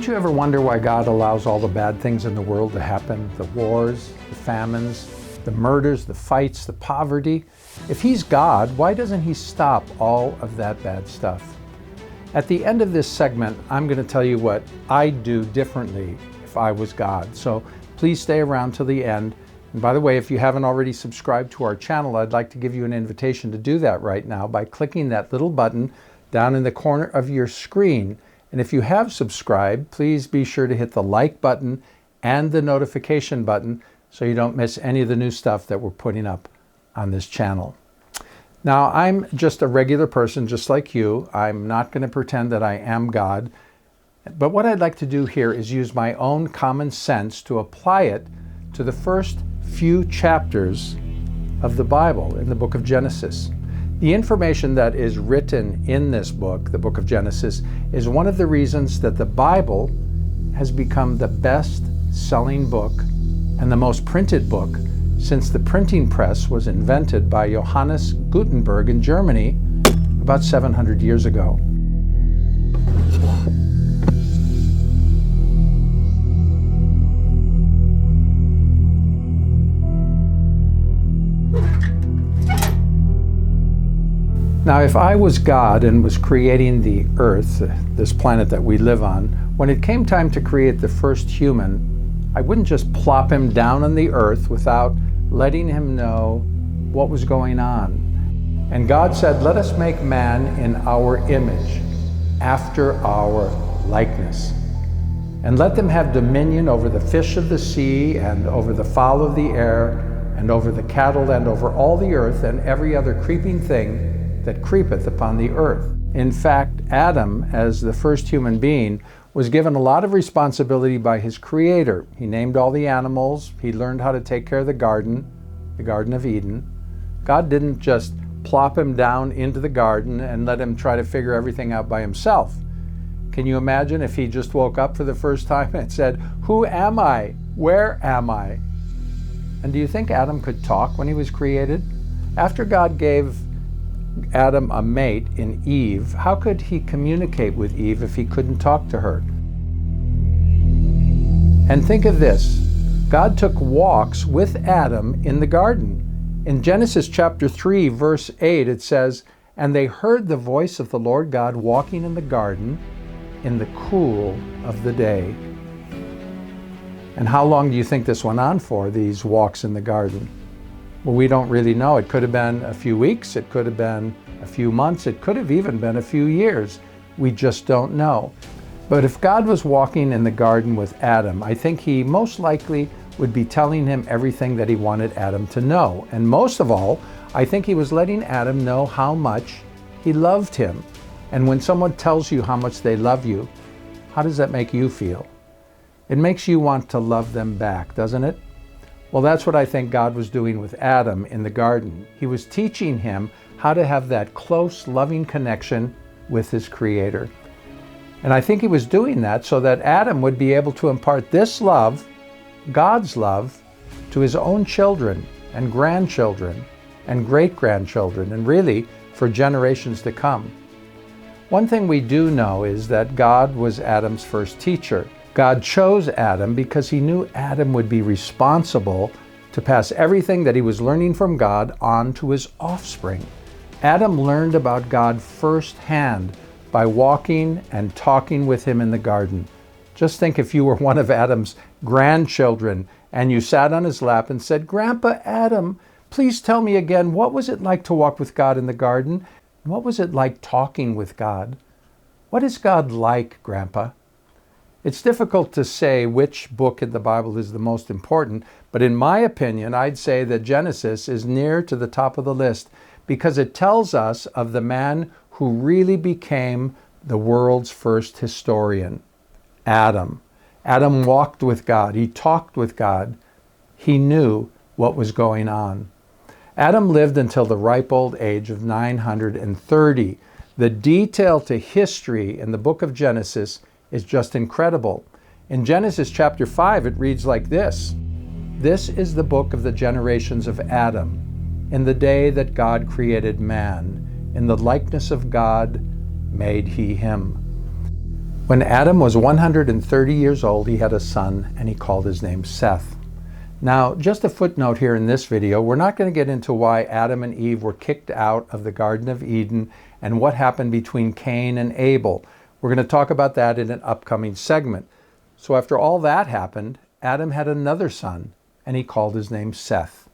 Don't you ever wonder why God allows all the bad things in the world to happen? The wars, the famines, the murders, the fights, the poverty. If He's God, why doesn't He stop all of that bad stuff? At the end of this segment, I'm going to tell you what I'd do differently if I was God. So please stay around till the end. And by the way, if you haven't already subscribed to our channel, I'd like to give you an invitation to do that right now by clicking that little button down in the corner of your screen. And if you have subscribed, please be sure to hit the like button and the notification button so you don't miss any of the new stuff that we're putting up on this channel. Now, I'm just a regular person just like you. I'm not going to pretend that I am God. But what I'd like to do here is use my own common sense to apply it to the first few chapters of the Bible in the book of Genesis. The information that is written in this book, the book of Genesis, is one of the reasons that the Bible has become the best-selling book and the most printed book since the printing press was invented by Johannes Gutenberg in Germany about 700 years ago. Now, if I was God and was creating the earth, this planet that we live on, when it came time to create the first human, I wouldn't just plop him down on the earth without letting him know what was going on. And God said, "Let us make man in our image, after our likeness. And let them have dominion over the fish of the sea, and over the fowl of the air, and over the cattle, and over all the earth, and every other creeping thing that creepeth upon the earth." In fact, Adam, as the first human being, was given a lot of responsibility by his Creator. He named all the animals. He learned how to take care of the Garden of Eden. God didn't just plop him down into the garden and let him try to figure everything out by himself. Can you imagine if he just woke up for the first time and said, "Who am I? Where am I?" And do you think Adam could talk when he was created? After God gave Adam a mate in Eve, how could he communicate with Eve if he couldn't talk to her? And think of this. God took walks with Adam in the garden. In Genesis chapter 3, verse 8, it says, "And they heard the voice of the Lord God walking in the garden in the cool of the day." And how long do you think this went on for, these walks in the garden? Well, we don't really know. It could have been a few weeks, it could have been a few months, it could have even been a few years. We just don't know. But if God was walking in the garden with Adam, I think He most likely would be telling him everything that He wanted Adam to know. And most of all, I think He was letting Adam know how much He loved him. And when someone tells you how much they love you, how does that make you feel? It makes you want to love them back, doesn't it? Well, that's what I think God was doing with Adam in the garden. He was teaching him how to have that close, loving connection with his Creator. And I think He was doing that so that Adam would be able to impart this love, God's love, to his own children and grandchildren and great-grandchildren, and really for generations to come. One thing we do know is that God was Adam's first teacher. God chose Adam because He knew Adam would be responsible to pass everything that he was learning from God on to his offspring. Adam learned about God firsthand by walking and talking with Him in the garden. Just think if you were one of Adam's grandchildren and you sat on his lap and said, "Grandpa Adam, please tell me again, what was it like to walk with God in the garden? What was it like talking with God? What is God like, Grandpa?" It's difficult to say which book in the Bible is the most important, but in my opinion, I'd say that Genesis is near to the top of the list because it tells us of the man who really became the world's first historian, Adam. Adam walked with God. He talked with God. He knew what was going on. Adam lived until the ripe old age of 930. The detail to history in the book of Genesis is just incredible. In Genesis chapter 5, it reads like this: "This is the book of the generations of Adam, in the day that God created man. In the likeness of God made He him." When Adam was 130 years old, he had a son, and he called his name Seth. Now, just a footnote here in this video, we're not going to get into why Adam and Eve were kicked out of the Garden of Eden and what happened between Cain and Abel. We're going to talk about that in an upcoming segment. So after all that happened, Adam had another son, and he called his name Seth.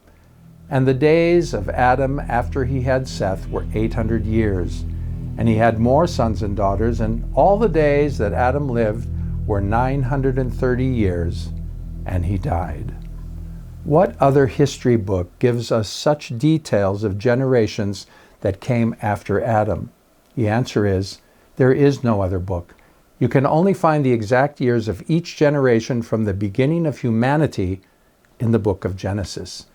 And the days of Adam after he had Seth were 800 years. And he had more sons and daughters, and all the days that Adam lived were 930 years, and he died. What other history book gives us such details of generations that came after Adam? The answer is, there is no other book. You can only find the exact years of each generation from the beginning of humanity in the book of Genesis.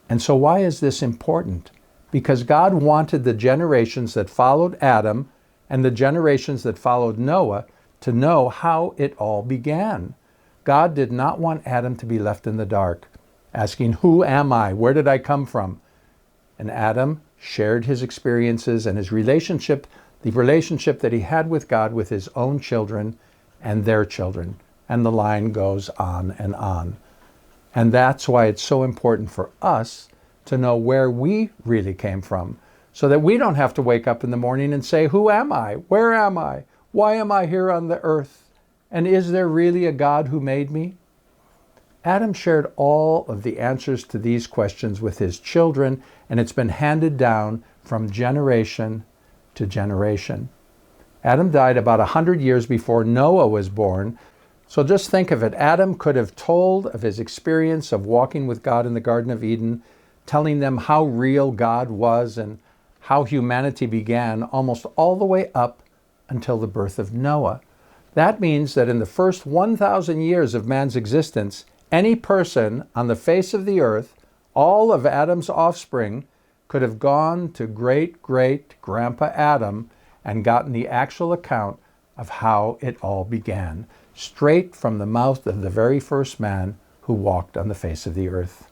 And so why is this important? Because God wanted the generations that followed Adam and the generations that followed Noah to know how it all began. God did not want Adam to be left in the dark, asking, "Who am I? Where did I come from?" And Adam shared his experiences and his relationship, the relationship that he had with God, with his own children and their children. And the line goes on and on. And that's why it's so important for us to know where we really came from, so that we don't have to wake up in the morning and say, "Who am I? Where am I? Why am I here on the earth? And is there really a God who made me?" Adam shared all of the answers to these questions with his children, and it's been handed down from generation to generation. Adam died about 100 years before Noah was born. So just think of it. Adam could have told of his experience of walking with God in the Garden of Eden, telling them how real God was and how humanity began, almost all the way up until the birth of Noah. That means that in the first 1,000 years of man's existence, any person on the face of the earth, all of Adam's offspring, could have gone to great-great-grandpa Adam and gotten the actual account of how it all began, straight from the mouth of the very first man who walked on the face of the earth.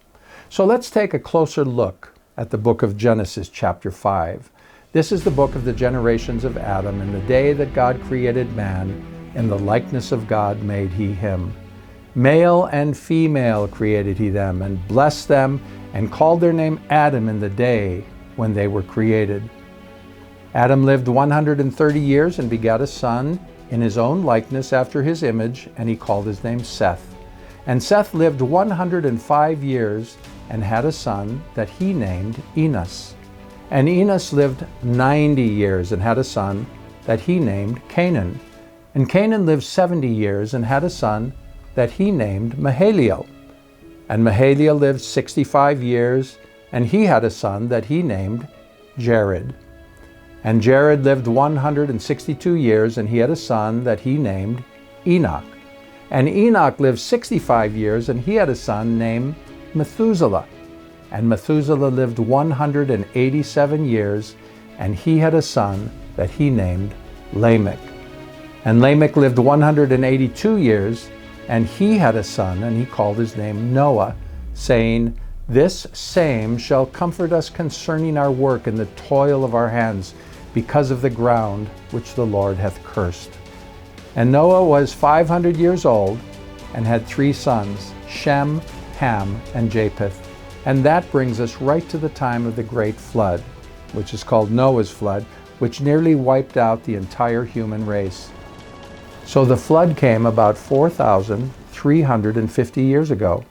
So let's take a closer look at the book of Genesis, chapter 5. This is the book of the generations of Adam. In the day that God created man, in the likeness of God made he him. Male and female created he them, and blessed them, and called their name Adam in the day when they were created. Adam lived 130 years and begat a son in his own likeness after his image, and he called his name Seth. And Seth lived 105 years and had a son that he named Enos. And Enos lived 90 years and had a son that he named Canaan. And Canaan lived 70 years and had a son that he named Mahalalel. And Mahalalel lived 65 years, and he had a son that he named Jared. And Jared lived 162 years, and he had a son that he named Enoch. And Enoch lived 65 years, and he had a son named Methuselah. And Methuselah lived 187 years, and he had a son that he named Lamech. And Lamech lived 182 years, and he had a son, and he called his name Noah, saying, "This same shall comfort us concerning our work and the toil of our hands, because of the ground which the Lord hath cursed." And Noah was 500 years old and had 3 sons, Shem, Ham, and Japheth. And that brings us right to the time of the great flood, which is called Noah's flood, which nearly wiped out the entire human race. So the flood came about 4,350 years ago,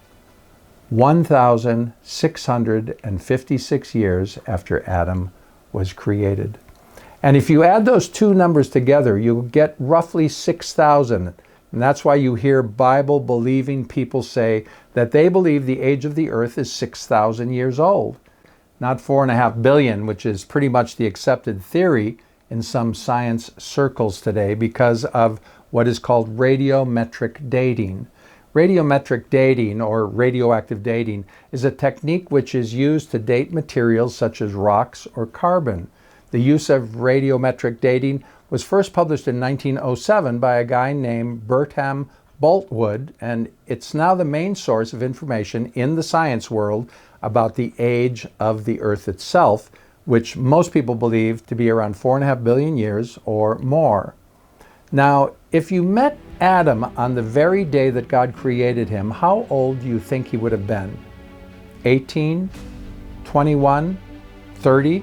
1,656 years after Adam was created. And if you add those two numbers together, you'll get roughly 6,000. And that's why you hear Bible-believing people say that they believe the age of the earth is 6,000 years old. Not 4.5 billion, which is pretty much the accepted theory in some science circles today because of what is called radiometric dating. Radiometric dating, or radioactive dating, is a technique which is used to date materials such as rocks or carbon. The use of radiometric dating was first published in 1907 by a guy named Bertram Boltwood, and it's now the main source of information in the science world about the age of the Earth itself, which most people believe to be around 4.5 billion years or more. Now, If you met Adam on the very day that God created him, how old do you think he would have been? 18? 21? 30?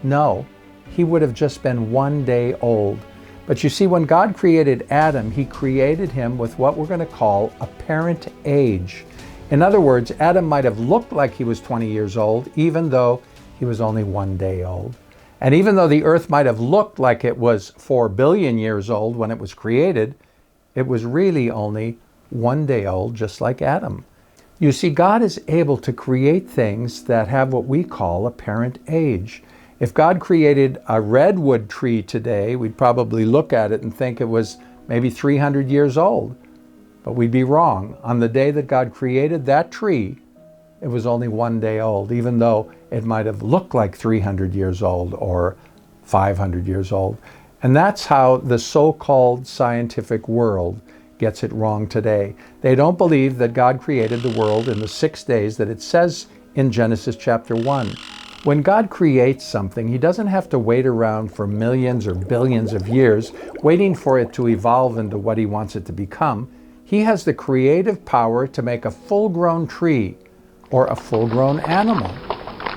No, he would have just been 1 day old. But you see, when God created Adam, he created him with what we're going to call apparent age. In other words, Adam might have looked like he was 20 years old, even though he was only 1 day old. And even though the earth might have looked like it was 4 billion years old when it was created, it was really only 1 day old, just like Adam. You see, God is able to create things that have what we call apparent age. If God created a redwood tree today, we'd probably look at it and think it was maybe 300 years old. But we'd be wrong. On the day that God created that tree, it was only 1 day old, even though it might have looked like 300 years old or 500 years old. And that's how the so-called scientific world gets it wrong today. They don't believe that God created the world in the 6 days that it says in Genesis chapter 1. When God creates something, he doesn't have to wait around for millions or billions of years, waiting for it to evolve into what he wants it to become. He has the creative power to make a full-grown tree, or a full-grown animal,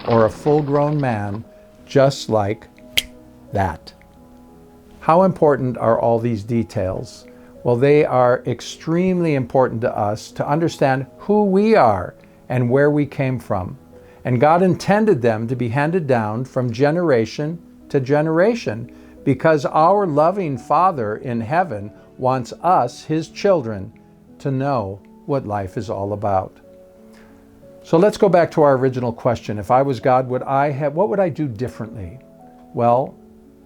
or a full-grown man, just like that. How important are all these details? Well, they are extremely important to us to understand who we are and where we came from. And God intended them to be handed down from generation to generation because our loving Father in heaven wants us, his children, to know what life is all about. So let's go back to our original question. If I was God, what would I do differently? Well,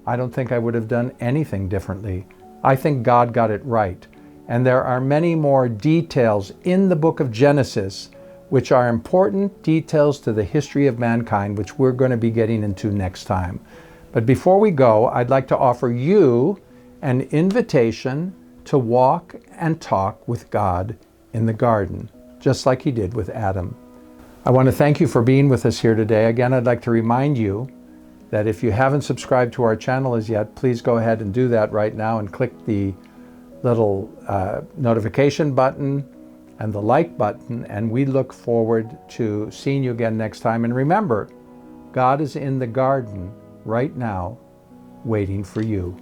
I don't think I would have done anything differently. I think God got it right. And there are many more details in the book of Genesis which are important details to the history of mankind, which we're going to be getting into next time. But before we go, I'd like to offer you an invitation to walk and talk with God in the garden, just like he did with Adam. I want to thank you for being with us here today. Again, I'd like to remind you that if you haven't subscribed to our channel as yet, please go ahead and do that right now and click the little notification button and the like button, and we look forward to seeing you again next time. And remember, God is in the garden right now, waiting for you.